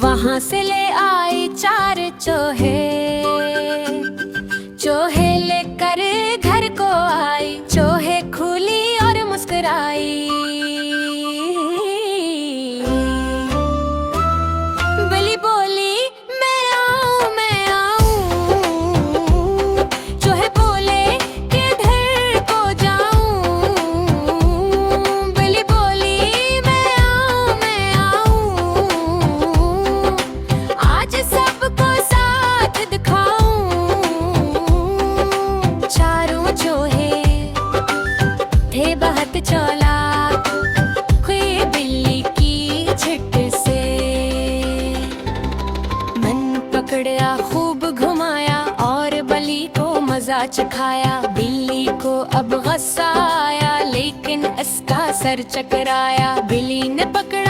वहां से ले आई 4 चूहे। चूहे लेकर घर को आई, चूहे खुली और मुस्कुराई। बिल्ली बोली मैं आऊं मैं आऊं। चूहे बोले किधर को जाऊं। बिल्ली बोली मैं आऊं आज सबको साथ दिखाऊं। चारों चूहे थे बहुत चालाक, हुए बिल्ली की झिट से। मन पकड़ा खूब घुमाया और बलि को मजा चखाया। बिल्ली को अब गुस्सा आया लेकिन इसका सर चकराया। बिल्ली ने पकड़ा